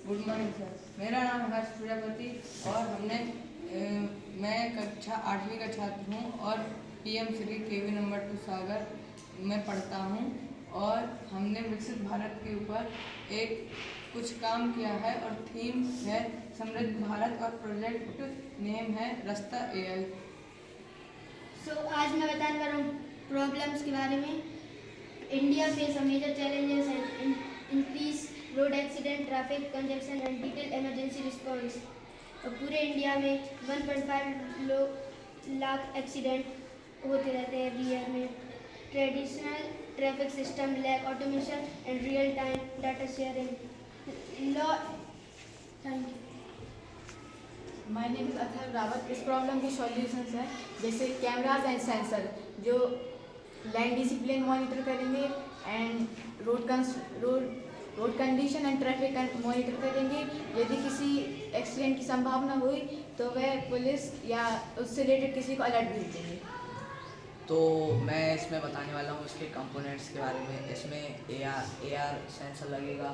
Good morning sir. मेरा नाम हर्ष प्रजापति और मैं कक्षा 8वीं का छात्र हूँ और पीएम श्री केवी नंबर 2 सागर में पढ़ता हूँ। और हमने विकसित भारत के ऊपर कुछ काम किया है और थीम है समृद्ध भारत और प्रोजेक्ट नेम है रास्ता एआई। आज मैं बताने वाला हूँ प्रॉब्लम्स के बारे में। India face a major challenges and increase road accident, traffic congestion and detail emergency response. पूरे इंडिया में 1.5 लाख एक्सीडेंट होते रहते हैं एवरी ईयर में। Traditional traffic system lack automation and real time data sharing law. Thank you. My name is Atharv Rawat. इस problem के solutions हैं जैसे कैमराज एंड सेंसर जो लैंड डिसिप्लिन मॉनिटर करेंगे and road condition and traffic monitor करेंगे। यदि किसी एक्सीडेंट की संभावना हुई तो वह पुलिस या उससे रिलेटेड किसी को अलर्ट भेज देंगे। तो मैं इसमें बताने वाला हूँ इसके कंपोनेंट्स के बारे में। इसमें AR सेंसर लगेगा,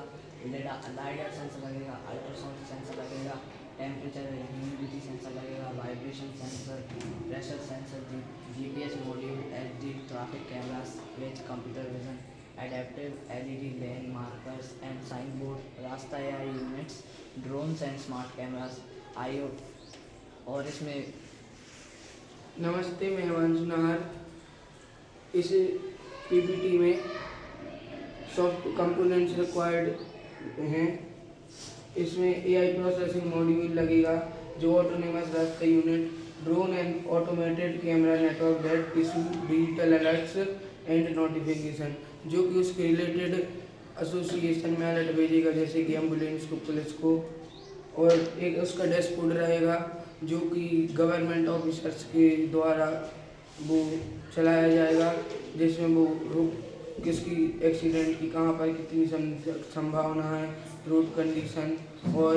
लाइडर सेंसर लगेगा, अल्ट्रासाउंड सेंसर लगेगा, टेम्परेचर ह्यूमिडिटी सेंसर लगेगा, vibration sensor, pressure sensor, GPS module, HD traffic cameras, edge computer vision, adaptive LED lane markers and sign board, Rasta AI units, drones and smart cameras, IO। और इसमें नमस्ते, मैं हिमांशु नाहर। इस PPT में soft components required हैं। इसमें AI processing module लगेगा जो ऑटोनोमस रास्ता unit, drone and automated camera network that issue digital alerts and notification, जो कि उसके रिलेटेड एसोसिएशन में अलर्ट भेजेगा जैसे कि एम्बुलेंस को, पुलिस को। और एक उसका डैशबोर्ड रहेगा जो कि गवर्नमेंट ऑफिसर्स के द्वारा वो चलाया जाएगा, जिसमें वो किसकी एक्सीडेंट की कहाँ पर कितनी संभावना है, रोड कंडीशन। और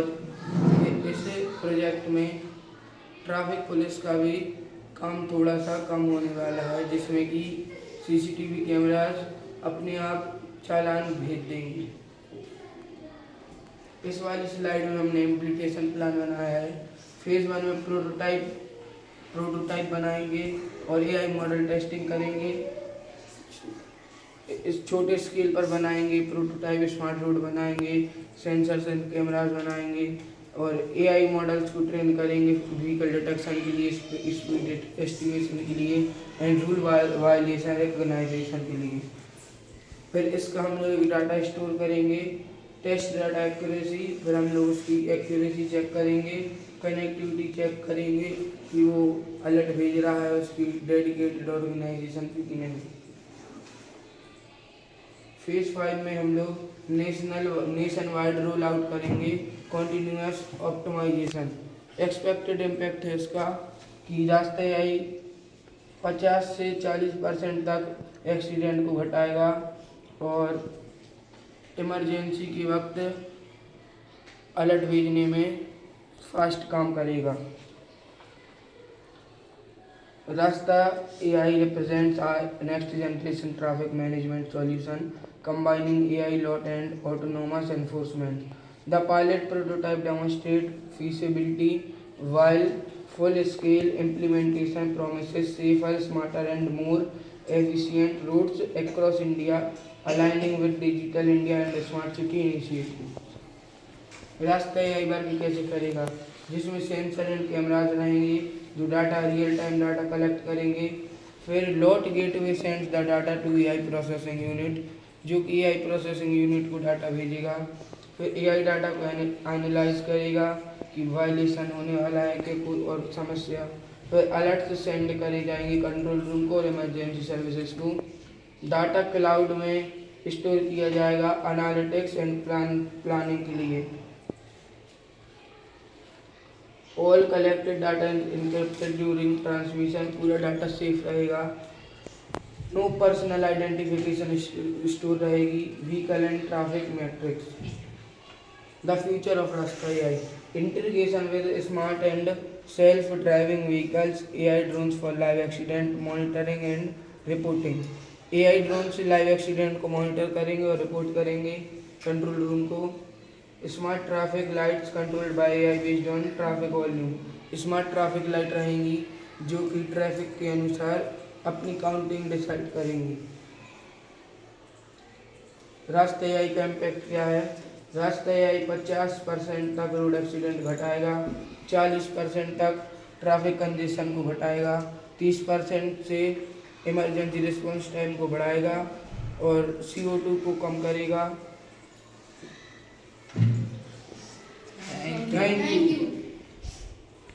इस प्रोजेक्ट में ट्रैफिक पुलिस का भी काम थोड़ा सा कम होने वाला है, जिसमें कि CCTV कैमरास अपने आप चालान भेज देंगी। इस वाली स्लाइड में हमने इम्प्लीकेशन प्लान बनाया है। फेज 1 में प्रोटोटाइप बनाएंगे और AI मॉडल टेस्टिंग करेंगे। इस छोटे स्केल पर बनाएंगे प्रोटोटाइप, स्मार्ट रोड बनाएंगे, सेंसर्स एंड कैमरास बनाएंगे और AI मॉडल्स को ट्रेन करेंगे व्हीकल डिटेक्शन के लिए, स्पीड एस्टिमेशन के लिए एंड रूल वायलेशन रिकग्नाइजेशन के लिए। फिर इसका हम लोग डाटा स्टोर करेंगे, टेस्ट डाटा एक्यूरेसी, फिर हम लोग उसकी एक्यूरेसी चेक करेंगे, कनेक्टिविटी चेक करेंगे कि वो अलर्ट भेज रहा है उसकी डेडिकेटेड ऑर्गेनाइजेशन की नहीं। फेज 5 में हम लोग नेशन वाइड रोल आउट करेंगे कॉन्टिन्यूस ऑप्टिमाइजेशन। एक्सपेक्टेड इम्पैक्ट है इसका कि रास्ता AI 50 से 40% तक एक्सीडेंट को घटाएगा और इमरजेंसी के वक्त अलर्ट भेजने में फास्ट काम करेगा। रास्ता AI represents our next generation traffic management solution combining AI lot and autonomous enforcement. The pilot prototype demonstrates feasibility while full-scale implementation promises safer, smarter and more efficient routes across India, aligning with Digital India and Smart City initiative. Rasta AI work कैसे करेगा, जिसमें sensor and cameras रहेंगे जो data real time data collect करेंगे। फिर IoT gateway sends the data to AI processing unit, जो कि AI processing unit को डाटा भेजेगा। फिर AI डाटा को एनालाइज करेगा कि वायलेशन होने वाला है कि कोई और समस्या। फिर अलर्ट सेंड करे जाएंगे कंट्रोल रूम को और इमरजेंसी सर्विसेज को। डाटा क्लाउड में स्टोर किया जाएगा एनालिटिक्स एंड प्लानिंग के लिए। All collected data encrypted during transmission, पूरा डाटा सेफ रहेगा। नो पर्सनल आइडेंटिफिकेशन स्टोर रहेगी। Vehicle and traffic matrix. The future of रास्ता AI integration with smart and self driving vehicles, AI drones for live accident monitoring and reporting. AI drone से live accident को monitor करेंगे और report करेंगे control room को। Smart traffic lights controlled by AI based on traffic volume. Smart traffic light रहेंगी जो कि traffic के अनुसार अपनी काउंटिंग डिसाइड करेंगी। रास्ते AI का इम्पैक्ट क्या है? रास्ते AI 50% तक रोड एक्सीडेंट घटाएगा, 40% तक ट्रैफिक कंजेशन को घटाएगा, 30% से इमरजेंसी रिस्पॉन्स टाइम को बढ़ाएगा और CO2 को कम करेगा। Thank you.